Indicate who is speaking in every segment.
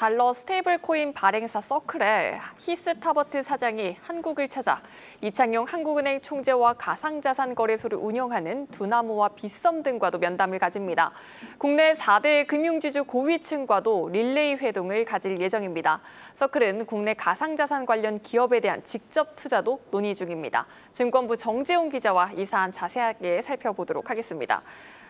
Speaker 1: 달러 스테이블 코인 발행사 서클의 히스 타버트 사장이 한국을 찾아 이창용 한국은행 총재와 가상자산 거래소를 운영하는 두나무와 빗썸 등과도 면담을 가집니다. 국내 4대 금융지주 고위층과도 릴레이 회동을 가질 예정입니다. 서클은 국내 가상자산 관련 기업에 대한 직접 투자도 논의 중입니다. 증권부 정재용 기자와 이 사안 자세하게 살펴보도록 하겠습니다.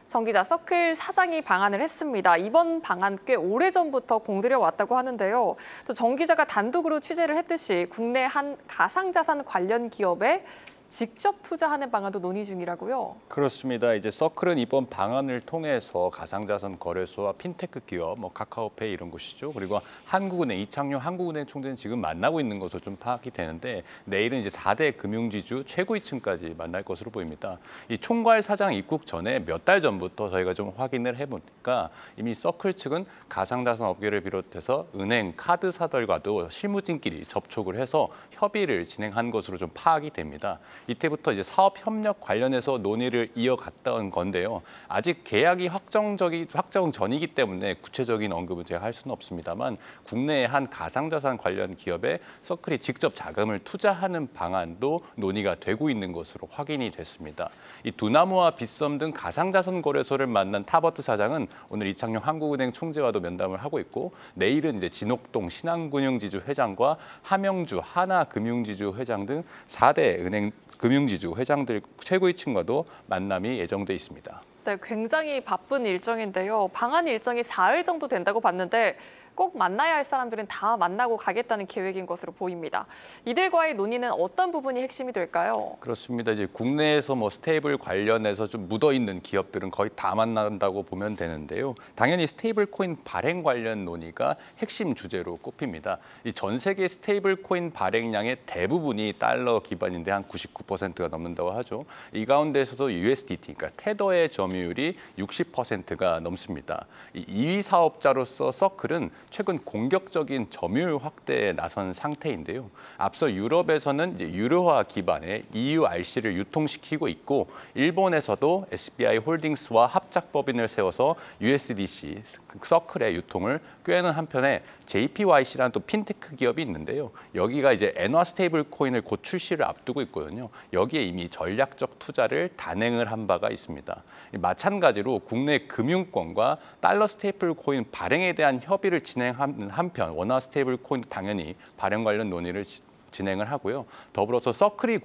Speaker 1: 정 기자, 서클 사장이 방한을 했습니다. 이번 방한 꽤 오래전부터 공들여 왔다고 하는데요. 또 정 기자가 단독으로 취재를 했듯이 국내 한 가상자산 관련 기업에 직접 투자하는 방안도 논의 중이라고요?
Speaker 2: 그렇습니다. 이제 서클은 이번 방안을 통해서 가상자산 거래소와 핀테크 기업, 카카오페이 이런 곳이죠. 그리고 한국은행, 이창용 한국은행 총재는 지금 만나고 있는 것으로 좀 파악이 되는데 내일은 이제 4대 금융지주 최고위층까지 만날 것으로 보입니다. 이 총괄 사장 입국 전에 몇 달 전부터 저희가 좀 확인을 해보니까 이미 서클 측은 가상자산 업계를 비롯해서 은행, 카드사들과도 실무진끼리 접촉을 해서 협의를 진행한 것으로 좀 파악이 됩니다. 이때부터 이제 사업 협력 관련해서 논의를 이어갔던 건데요. 아직 계약이 확정 전이기 때문에 구체적인 언급은 제가 할 수는 없습니다만 국내의 한 가상자산 관련 기업에 서클이 직접 자금을 투자하는 방안도 논의가 되고 있는 것으로 확인이 됐습니다. 이 두나무와 빗썸 등 가상자산 거래소를 만난 타버트 사장은 오늘 이창용 한국은행 총재와도 면담을 하고 있고 내일은 이제 진옥동 신한금융지주 회장과 함영주 하나금융지주 회장 등 4대 은행 금융지주 회장들 최고위층과도 만남이 예정돼 있습니다.
Speaker 1: 네, 굉장히 바쁜 일정인데요. 방한 일정이 4일 정도 된다고 봤는데 꼭 만나야 할 사람들은 다 만나고 가겠다는 계획인 것으로 보입니다. 이들과의 논의는 어떤 부분이 핵심이 될까요?
Speaker 2: 그렇습니다. 이제 국내에서 스테이블 관련해서 좀 묻어 있는 기업들은 거의 다 만난다고 보면 되는데요. 당연히 스테이블 코인 발행 관련 논의가 핵심 주제로 꼽힙니다. 이 전 세계 스테이블 코인 발행량의 대부분이 달러 기반인데 한 99%가 넘는다고 하죠. 이 가운데서도 USDT, 그러니까 테더의 점유율이 60%가 넘습니다. 이 2위 사업자로서 서클은 최근 공격적인 점유율 확대에 나선 상태인데요. 앞서 유럽에서는 이제 유료화 기반의 EURC를 유통시키고 있고 일본에서도 SBI 홀딩스와 합작 법인을 세워서 USDC 서클의 유통을 꾀하는 한편에 JPYC라는 또 핀테크 기업이 있는데요. 여기가 이제 엔화 스테이블 코인을 곧 출시를 앞두고 있거든요. 여기에 이미 전략적 투자를 단행을 한 바가 있습니다. 마찬가지로 국내 금융권과 달러 스테이블 코인 발행에 대한 협의를 진행하는 한편 원화 스테이블 코인 당연히 발행 관련 논의를 진행을 하고요. 더불어서 서클이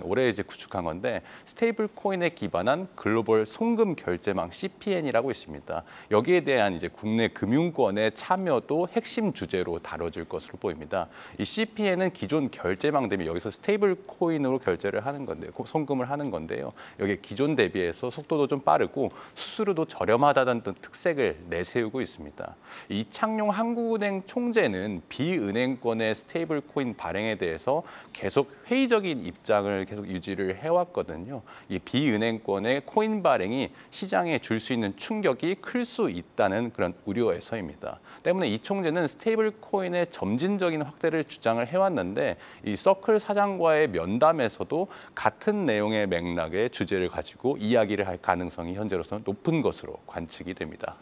Speaker 2: 올해 구축한 건데 스테이블 코인에 기반한 글로벌 송금 결제망 CPN이라고 있습니다. 여기에 대한 이제 국내 금융권의 참여도 핵심 주제로 다뤄질 것으로 보입니다. 이 CPN은 기존 결제망 대비 여기서 스테이블 코인으로 결제를 하는 건데 송금을 하는 건데요. 여기 기존 대비해서 속도도 좀 빠르고 수수료도 저렴하다는 특색을 내세우고 있습니다. 이창용 한국은행 총재는 비은행권의 스테이블 코인 발행 에 대해서 계속 회의적인 입장을 계속 유지를 해왔거든요. 이 비은행권의 코인 발행이 시장에 줄 수 있는 충격이 클 수 있다는 그런 우려에서입니다. 때문에 이 총재는 스테이블 코인의 점진적인 확대를 주장을 해왔는데 이 서클 사장과의 면담에서도 같은 내용의 맥락의 주제를 가지고 이야기를 할 가능성이 현재로서는 높은 것으로 관측이 됩니다.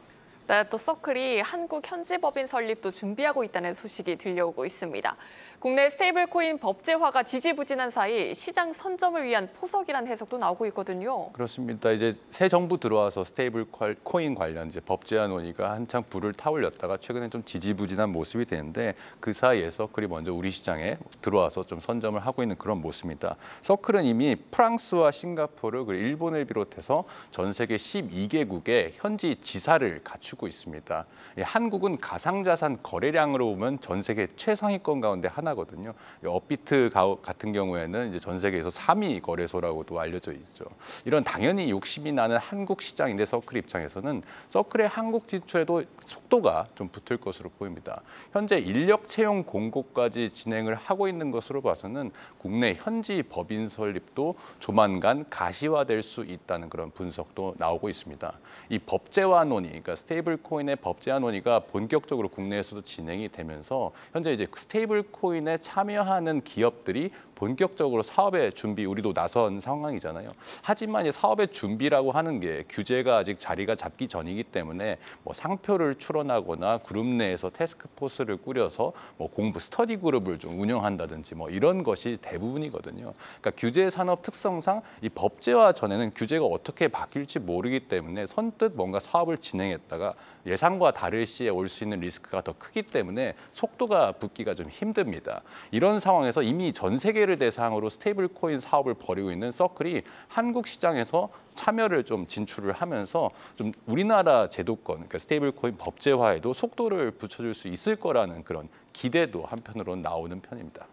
Speaker 1: 네, 또 서클이 한국 현지 법인 설립도 준비하고 있다는 소식이 들려오고 있습니다. 국내 스테이블 코인 법제화가 지지부진한 사이 시장 선점을 위한 포석이라는 해석도 나오고 있거든요.
Speaker 2: 그렇습니다. 이제 새 정부 들어와서 스테이블 코인 관련 이제 법제화 논의가 한창 불을 타올렸다가 최근에 좀 지지부진한 모습이 되는데 그 사이에 서클이 먼저 우리 시장에 들어와서 좀 선점을 하고 있는 그런 모습입니다. 서클은 이미 프랑스와 싱가포르 그리고 일본을 비롯해서 전 세계 12개국의 현지 지사를 갖추고 있습니다. 한국은 가상자산 거래량으로 보면 전 세계 최상위권 가운데 하나거든요. 업비트 같은 경우에는 이제 전 세계에서 3위 거래소라고도 알려져 있죠. 이런 당연히 욕심이 나는 한국 시장인데 서클 입장에서는 서클의 한국 진출에도 속도가 좀 붙을 것으로 보입니다. 현재 인력 채용 공고까지 진행을 하고 있는 것으로 봐서는 국내 현지 법인 설립도 조만간 가시화될 수 있다는 그런 분석도 나오고 있습니다. 이 법제화 논의, 그러니까 스테이블 코인의 법제화 논의가 본격적으로 국내에서도 진행이 되면서 현재 이제 스테이블 코인에 참여하는 기업들이 본격적으로 사업의 준비 우리도 나선 상황이잖아요. 하지만 이 사업의 준비라고 하는 게 규제가 아직 자리가 잡기 전이기 때문에 뭐 상표를 출원하거나 그룹 내에서 태스크포스를 꾸려서 뭐 공부 스터디 그룹을 좀 운영한다든지 뭐 이런 것이 대부분이거든요. 그러니까 규제 산업 특성상 이 법제화 전에는 규제가 어떻게 바뀔지 모르기 때문에 선뜻 뭔가 사업을 진행했다가 예상과 다를 시에 올 수 있는 리스크가 더 크기 때문에 속도가 붙기가 좀 힘듭니다. 이런 상황에서 이미 전 세계를 대상으로 스테이블 코인 사업을 벌이고 있는 서클이 한국 시장에서 참여를 좀 진출을 하면서 좀 우리나라 제도권, 그러니까 스테이블 코인 법제화에도 속도를 붙여줄 수 있을 거라는 그런 기대도 한편으로 나오는 편입니다.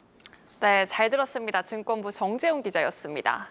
Speaker 1: 네, 잘 들었습니다. 증권부 정재훈 기자였습니다.